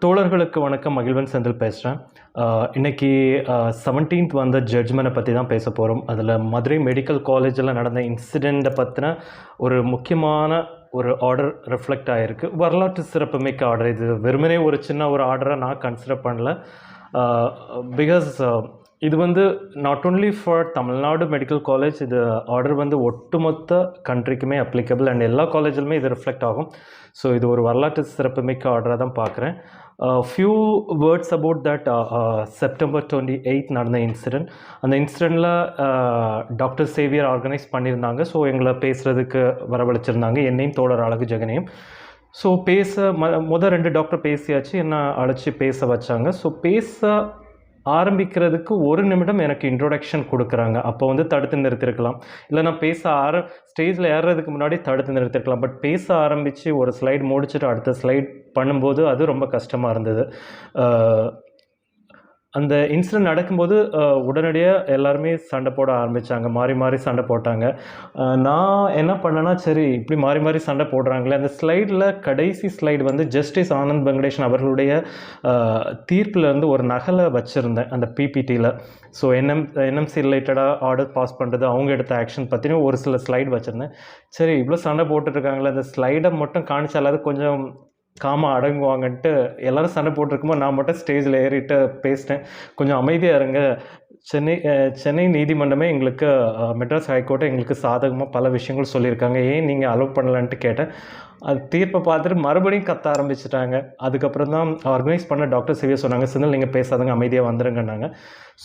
தோழர்களுக்கு வணக்கம். மகிழ்வன் செந்தில் பேசுகிறேன். இன்னைக்கு 17th வந்த ஜட்ஜ்மெண்ட்டை பற்றி தான் பேச போகிறோம். அதில் மதுரை மெடிக்கல் காலேஜில் நடந்த இன்சிடெண்ட்டை பற்றின ஒரு முக்கியமான ஒரு ஆர்டர் ரிஃப்ளெக்ட் ஆகிருக்கு. வரலாற்று சிறப்புமிக்க ஆர்டர். இது வெறுமனே ஒரு சின்ன ஒரு ஆர்டரை நான் கன்சிடர் பண்ணல. பிகாஸ் இது வந்து not only for Tamil Nadu medical college, இது ஆர்டர் வந்து ஒட்டுமொத்த கண்ட்ரிக்குமே அப்ளிகபிள் அண்ட் எல்லா காலேஜிலுமே இது ரிஃப்ளெக்ட் ஆகும். ஸோ இது ஒரு வரலாற்று சிறப்புமிக்க ஆர்டராக தான் பார்க்குறேன். Few words about that September 28 நடந்த இன்சிடெண்ட். அந்த இன்சிடெண்ட்டில் டாக்டர் சேவியர் ஆர்கனைஸ் பண்ணியிருந்தாங்க. ஸோ எங்களை பேசுகிறதுக்கு வரவழைச்சிருந்தாங்க, என்னையும் தோழர் அழகு ஜெகனையும். ஸோ முதல் 2 டாக்டர் பேசியாச்சு, என்ன அழைச்சி பேச வச்சாங்க. ஸோ பேச ஆரம்பிக்கிறதுக்கு 1 நிமிடம் எனக்கு இன்ட்ரோடக்ஷன் கொடுக்குறாங்க. அப்போ வந்து தடுத்து நிறுத்திருக்கலாம், இல்லை நான் ஸ்டேஜில் ஏறுறதுக்கு முன்னாடி தடுத்து நிறுத்திருக்கலாம். பட் பேச ஆரம்பித்து ஒரு ஸ்லைட் முடிச்சுட்டு அடுத்த ஸ்லைட் பண்ணும்போது அது ரொம்ப கஷ்டமாக இருந்தது. அந்த இன்சிடெண்ட் நடக்கும்போது உடனடியாக எல்லாருமே சண்டை போட ஆரம்பித்தாங்க, மாறி மாறி சண்டை போட்டாங்க. நான் என்ன பண்ணேன்னா, சரி இப்படி மாறி மாறி சண்டை போடுறாங்களே, அந்த ஸ்லைடில் கடைசி ஸ்லைடு வந்து ஜஸ்டிஸ் ஆனந்த் வெங்கடேஷன் அவர்களுடைய தீர்ப்பிலேருந்து ஒரு நகலை வச்சுருந்தேன் அந்த பிபிடியில். ஸோ என்எம்சி ரிலேட்டடாக ஆர்டர் பாஸ் பண்ணுறது, அவங்க எடுத்த ஆக்ஷன் பற்றின ஒரு சில ஸ்லைடு வச்சுருந்தேன். சரி இவ்வளோ சண்டை போட்டுட்ருக்காங்களே, அந்த ஸ்லைடை மட்டும் காணிச்சாலாவது கொஞ்சம் காமாக அடங்குவாங்கன்ட்டு எல்லோரும் சண்டை போட்டிருக்கும்போது நான் மட்டும் ஸ்டேஜில் ஏறிட்டு பேசிட்டேன். கொஞ்சம் அமைதியாக இருங்க, சென்னை நீதிமன்றமே எங்களுக்கு, மெட்ராஸ் ஹைகோர்ட்டை எங்களுக்கு சாதகமாக பல விஷயங்கள் சொல்லியிருக்காங்க, ஏன் நீங்கள் அலோவ் பண்ணலான்ட்டு கேட்டேன். அது தீர்ப்பை பார்த்துட்டு மறுபடியும் கத்த ஆரம்பிச்சிட்டாங்க. அதுக்கப்புறம் தான் ஆர்கனைஸ் பண்ண டாக்டர் சேவியர் சொன்னாங்க, செந்தில் நீங்கள் பேசாதங்க, அமைதியாக வந்துருங்கன்னாங்க.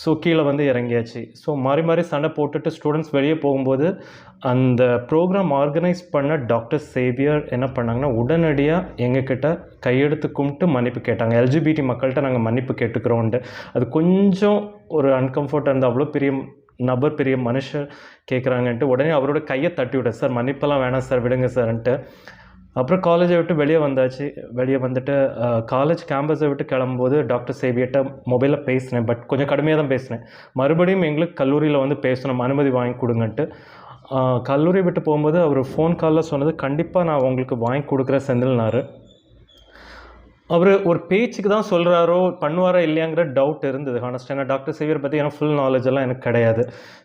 ஸோ கீழே வந்து இறங்கியாச்சு. ஸோ மாறி மாறி சண்டை போட்டுட்டு ஸ்டூடெண்ட்ஸ் வெளியே போகும்போது அந்த ப்ரோக்ராம் ஆர்கனைஸ் பண்ண டாக்டர் சேவியர் என்ன பண்ணாங்கன்னா, உடனடியாக எங்ககிட்ட கையெடுத்து கும்பிட்டு மன்னிப்பு கேட்டாங்க. எல்ஜிபிடி மக்கள்கிட்ட நாங்கள் மன்னிப்பு கேட்டுக்கிறோன்ட்டு. அது கொஞ்சம் ஒரு அன்கம்ஃபர்ட்டாக இருந்து, அவ்வளோ பெரிய நபர், பெரிய மனுஷன் கேட்குறாங்கன்ட்டு உடனே அவரோட கையை தட்டி விட்டேன். சார் மன்னிப்பெல்லாம் வேணாம் சார், விடுங்க சார்ன்ட்டு. அப்புறம் காலேஜை விட்டு வெளியே வந்தாச்சு. வெளியே வந்துட்டு காலேஜ் கேம்பஸை விட்டு கிளம்பும்போது டாக்டர் சேவியர்கிட்ட மொபைலில் பேசினேன். பட் கொஞ்சம் கடுமையாக தான் பேசினேன். மறுபடியும் எங்களுக்கு கல்லூரியில் வந்து பேசணும், அனுமதி வாங்கி கொடுங்கன்ட்டு. கல்லூரி விட்டு போகும்போது அவர் ஃபோன் காலில் சொன்னது, கண்டிப்பாக நான் உங்களுக்கு வாங்கி கொடுக்குற செந்தில்னாரு. அவர் ஒரு பேச்சுக்கு தான் சொல்கிறாரோ, பண்ணுவாரா இல்லையாங்கிற டவுட் இருந்தது ஹானஸ்ட். ஏன்னா டாக்டர் சேவியர் பற்றி எனக்கு ஃபுல் நாலேஜ் எல்லாம் எனக்கு கிடையாது.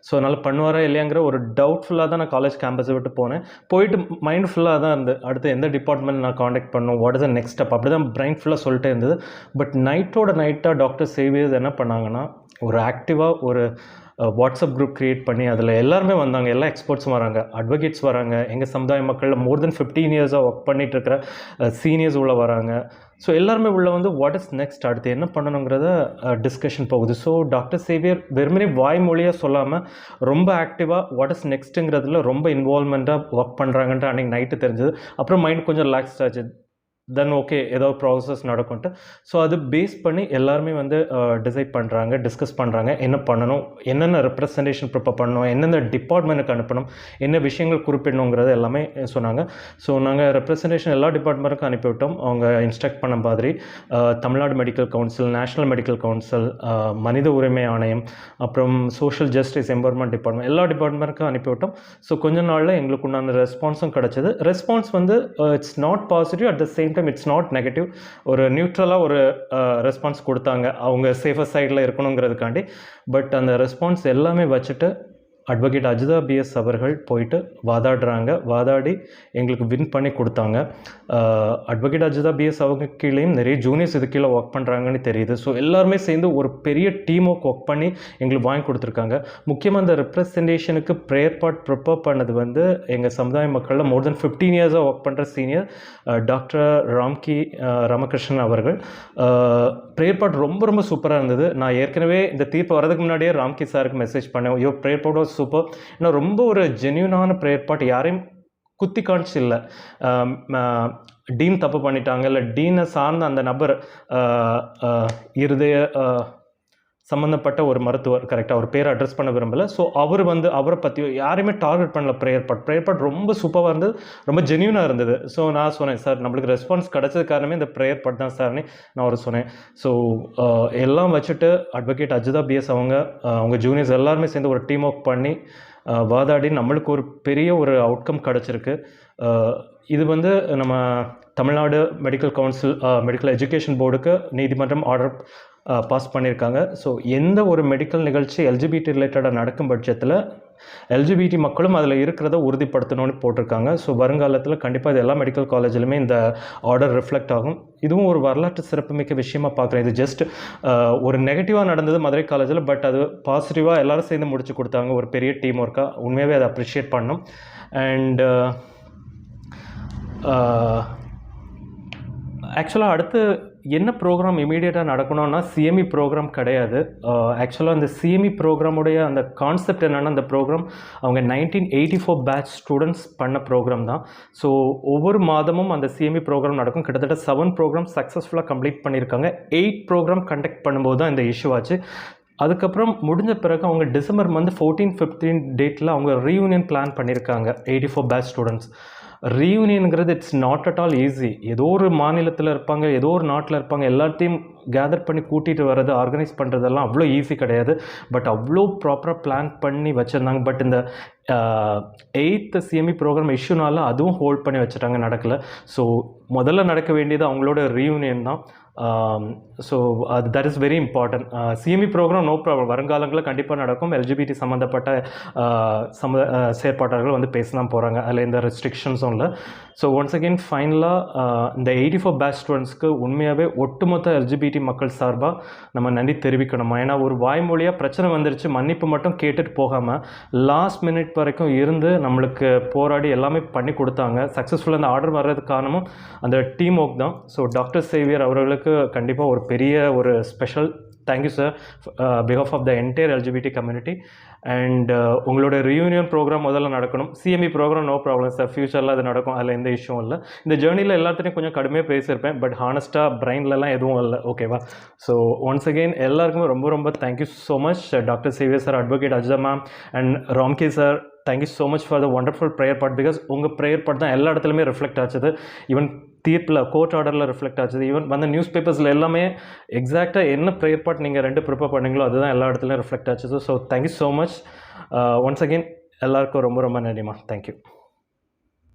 ஸோ அதனால் பண்ணுவாரா இல்லையாங்கிற ஒரு டவுட்ஃபுல்லாக தான் நான் காலேஜ் கேம்பஸை விட்டு போனேன். போயிட்டு மைண்ட் ஃபுல்லாக தான் இருந்தது, அடுத்து எந்த டிபார்ட்மெண்ட் நான் காண்டாக்ட் பண்ணணும், what is the next step, அப்படி தான் பிரைன் ஃபுல்லாக சொல்லிட்டே இருந்தது. பட் நைட்டாக டாக்டர் சேவியர்ஸ் என்ன பண்ணாங்கன்னா, ஒரு ஆக்டிவாக ஒரு வாட்ஸ்அப் குரூப் க்ரியேட் பண்ணி அதில் எல்லாருமே வந்தாங்க. எல்லா எக்ஸ்பர்ட்ஸும் வராங்க, அட்வொகேட்ஸ் வராங்க, எங்கள் சமுதாய மக்களில் மோர் தென் 15 இயர்ஸாக ஒர்க் பண்ணிகிட்ருக்கிற சீனியர்ஸ் உள்ளே வராங்க. ஸோ எல்லாருமே உள்ளே வந்து வாட் இஸ் நெக்ஸ்ட், அடுத்து என்ன பண்ணணுங்கிறத டிஸ்கஷன் போகுது. ஸோ டாக்டர் சேவியர் வெறுமனே வாய்மொழியாக சொல்லாமல் ரொம்ப ஆக்டிவாக வாட் இஸ் நெக்ஸ்ட்டுங்கிறதுல ரொம்ப இன்வால்மெண்ட்டாக ஒர்க் பண்ணுறாங்கன்ட்டு அன்றைக்கி நைட்டு தெரிஞ்சது. அப்புறம் மைண்ட் கொஞ்சம் ரிலாக்ஸ்ட் ஆச்சு. தென் ஓகே, ஏதோ ப்ராசஸ் நடக்கும்ட்டு. ஸோ அது பேஸ் பண்ணி எல்லாருமே வந்து டிசைட் பண்ணுறாங்க, டிஸ்கஸ் பண்ணுறாங்க, என்ன பண்ணணும், என்னென்ன ரெப்ரசன்டேஷன் ப்ரிப்பேர் பண்ணணும், எந்தெந்த டிபார்ட்மெண்ட்டுக்கு அனுப்பணும், என்ன விஷயங்கள் குறிப்பிடணுங்கிறது எல்லாமே சொன்னாங்க. ஸோ நாங்கள் ரெப்ரசன்டேஷன் எல்லா டிபார்ட்மெண்ட்டுக்கும் அனுப்பிவிட்டோம். அவங்க இன்ஸ்ட்ரக்ட் பண்ண மாதிரி Tamil Nadu medical council, national medical council, மனித உரிமை ஆணையம், அப்புறம் சோஷியல் ஜஸ்டிஸ் எம்பவர்மெண்ட் டிபார்ட்மெண்ட், எல்லா டிபார்ட்மெண்ட்டுக்கும் அனுப்பிவிட்டோம். ஸோ கொஞ்ச நாளில் எங்களுக்கு உண்டான ரெஸ்பான்ஸும் கிடச்சிது. ரெஸ்பான்ஸ் வந்து it's not positive, at the same time it's not negative. ஒரு நியூட்ரலாக ஒரு ரெஸ்பான்ஸ் கொடுத்தாங்க, அவங்க சேஃபர் சைடில் இருக்கணுங்கிறதுக்காண்டி. பட் அந்த ரெஸ்பான்ஸ் எல்லாமே வச்சுட்டு அட்வொகேட் அஜிதா பிஎஸ் அவர்கள் போயிட்டு வாதாடி எங்களுக்கு வின் பண்ணி கொடுத்தாங்க. அட்வொகேட் அஜிதா பிஎஸ் அவங்க கீழேயும் நிறைய ஜூனியர்ஸ் இது கீழே ஒர்க் பண்ணுறாங்கன்னு தெரியுது. ஸோ எல்லாருமே சேர்ந்து ஒரு பெரிய டீம் ஒர்க் பண்ணி எங்களுக்கு வாங்கி கொடுத்துருக்காங்க. முக்கியமாக இந்த ரெப்ரசன்டேஷனுக்கு ப்ரேயர் பார்ட் ப்ரிப்பேர் பண்ணது வந்து எங்கள் சமுதாய மக்களில் மோர் தென் 15 இயர்ஸாக ஒர்க் பண்ணுற சீனியர் டாக்டர் ராமகிருஷ்ணன் அவர்கள். ப்ரேயர் பார்ட் ரொம்ப ரொம்ப சூப்பராக இருந்தது. நான் ஏற்கனவே இந்த தீர்ப்பு வரதுக்கு முன்னாடியே ராம்கி சாருக்கு மெசேஜ் பண்ணேன், ஐயோ ப்ரேயர் பார்ட் சூப்பர். ஏன்னா ரொம்ப ஒரு ஜென்யூனான ப்ரேயர் பார்ட், யாரையும் குத்தி காணிச்சு இல்லை. டீன் தப்பு பண்ணிட்டாங்க, இல்லை டீனை சார்ந்த அந்த நபர் இருதய சம்மந்தப்பட்ட ஒரு மருத்துவர், கரெக்டாக அவர் பேரை அட்ரஸ் பண்ண விரும்பலை. ஸோ அவரை பற்றி யாரையுமே டார்கெட் பண்ணல. ப்ரேயர் பார்ட் ரொம்ப சூப்பராக இருந்தது, ரொம்ப ஜென்யூனாக இருந்தது. ஸோ நான் சொன்னேன், சார் நம்மளுக்கு ரெஸ்பான்ஸ் கிடச்சது காரணமே இந்த ப்ரேயர் பார்ட் தான் சார்னு நான் அவர் சொன்னேன். ஸோ எல்லாம் வச்சுட்டு அட்வொகேட் அஜிதா பிஎஸ் அவங்க ஜூனியர்ஸ் எல்லாருமே சேர்ந்து ஒரு டீம் ஒர்க் பண்ணி வாதாடி நம்மளுக்கு ஒரு பெரிய ஒரு அவுட்கம் கிடச்சிருக்கு. இது வந்து நம்ம Tamil Nadu medical council medical education போர்டுக்கு நீதிமன்றம் ஆர்டர் பாஸ் பண்ணியிருக்காங்க. ஸோ எந்த ஒரு மெடிக்கல் நிகழ்ச்சி எல்ஜிபிடி ரிலேட்டடாக நடக்கும் பட்சத்தில் எல்ஜிபிடி மக்களும் அதில் இருக்கிறத உறுதிப்படுத்தணும்னு போட்டிருக்காங்க. ஸோ வருங்காலத்தில் கண்டிப்பாக இது எல்லா மெடிக்கல் காலேஜிலுமே இந்த ஆர்டர் ரிஃப்ளெக்ட் ஆகும். இதுவும் ஒரு வரலாற்று சிறப்புமிக்க விஷயமாக பார்க்குறேன். இது ஜஸ்ட் ஒரு நெகட்டிவாக நடந்தது மதுரை காலேஜில், பட் அது பாசிட்டிவாக எல்லோரும் சேர்ந்து முடிச்சு கொடுத்தாங்க. ஒரு பெரிய டீம் ஒர்க்காக உண்மையாகவே அதை அப்ரிஷியேட் பண்ணணும். அண்ட் ஆக்சுவலாக அடுத்து என்ன ப்ரோக்ராம் இமீடியட்டாக நடக்கணும்னா சிஎம்இ ப்ரோக்ராம் கிடையாது. ஆக்சுவலாக அந்த சிஎம்இ ப்ரோக்ராமுடைய அந்த கான்செப்ட் என்னென்னா, அந்த ப்ரோக்ராம் அவங்க 1984 பேட்ச் ஸ்டூடெண்ட்ஸ் பண்ண ப்ரோக்ராம் தான். ஸோ ஒவ்வொரு மாதமும் அந்த சிஎம்இ ப்ரோக்ராம் நடக்கும். கிட்டத்தட்ட 7 ப்ரோக்ராம் சக்ஸஸ்ஃபுல்லாக கம்ப்ளீட் பண்ணியிருக்காங்க. 8 ப்ரோக்ராம் கண்டக்ட் பண்ணும்போது தான் இந்த இஷ்யூ ஆச்சு. அதுக்கப்புறம் முடிஞ்ச பிறகு அவங்க டிசம்பர் மந்த் 14-15 டேட்டில் அவங்க ரீயூனியன் பிளான் பண்ணியிருக்காங்க 84 பேட்ச் ஸ்டூடெண்ட்ஸ். ரீயூனியனுங்கிறது it's not at all easy. ஏதோ ஒரு மாநிலத்தில் இருப்பாங்க, ஏதோ ஒரு நாட்டில் இருப்பாங்க, எல்லாத்தையும் கேதர் பண்ணி கூட்டிகிட்டு வர்றது, ஆர்கனைஸ் பண்ணுறதெல்லாம் அவ்வளோ ஈஸி கிடையாது. பட் அவ்வளோ ப்ராப்பராக பிளான் பண்ணி வச்சுருந்தாங்க. பட் இந்த 8th சிஎம்இ ப்ரோக்ராம் இஷ்யூனால அதுவும் ஹோல்ட் பண்ணி வச்சுட்டாங்க, நடக்கலை. ஸோ முதல்ல நடக்க வேண்டியது அவங்களோட ரீயூனியன் தான். So that is very important. CME program no problem, வருங்காலங்களில் கண்டிப்பாக நடக்கும். எல்ஜிபிடி சம்மந்தப்பட்ட செயற்பாட்டாளர்கள் வந்து பேச தான் போகிறாங்க, அதில் எந்த ரெஸ்ட்ரிக்ஷன்ஸும் இல்லை. ஸோ ஒன்ஸ் அகெயின் ஃபைனலாக இந்த 84 பேட்ச் ஸ்டூடெண்ட்ஸ்க்கு உண்மையாகவே ஒட்டுமொத்த எல்ஜிபிடி மக்கள் சார்பாக நம்ம நன்றி தெரிவிக்கணும். ஏன்னா ஒரு வாய்மொழியாக பிரச்சனை வந்துருச்சு, மன்னிப்பு மட்டும் கேட்டுட்டு போகாமல் லாஸ்ட் மினிட் வரைக்கும் இருந்து நம்மளுக்கு போராடி எல்லாமே பண்ணி கொடுத்தாங்க. சக்ஸஸ்ஃபுல்லாக அந்த ஆர்டர் வர்றதுக்கு காரணமும் அந்த டீம் ஒர்க் தான். ஸோ டாக்டர் சேவியர் அவர்களுக்கு கண்டிப்பாக ஒரு பெரிய ஒரு ஸ்பெஷல் தேங்க்யூ சார் பிகாஃப் of the entire LGBT community. And உங்களோட ரியூனியன் ப்ரோக்ராம் முதல்ல நடக்கணும். CME program no problem sir, ஃப்யூச்சரில் அது நடக்கும், அதில் எந்த இஷ்யூவும் இல்லை. இந்த ஜேர்னியில் எல்லாத்தையும் கொஞ்சம் கடுமையாக பேசியிருப்பேன், பட் ஹானஸ்ட்டாக பிரைன்லலாம் எதுவும் இல்லை, ஓகேவா? ஸோ ஒன்ஸ் அகெயின் எல்லாருக்குமே ரொம்ப ரொம்ப thank you so much. Doctor Xavier sir, advocate Ajitha ma'am and Ramke sir, thank you so much for the wonderful prayer part. Because உங்கள் ப்ரேயர் பார்ட் தான் எல்லா இடத்துலையுமே ரிஃப்ளெக்ட் ஆச்சுது. ஈவன் தீர்ப்பில், கோர்ட் ஆர்டரில் ரிஃப்ளெக்ட் ஆச்சுது. ஈவன் வந்த நியூஸ் பேப்பர்ஸில் எல்லாமே எக்ஸாக்டாக என்ன ப்ரேயர் பார்ட் நீங்கள் 2 ப்ரிப்பேர் பண்ணீங்களோ அதுதான் எல்லா இடத்துலையும் ரிஃப்ளெக்ட் ஆச்சுது. So thank you so much once again எல்லாருக்கும் ரொம்ப ரொம்ப நன்றிமா. தேங்க்யூ.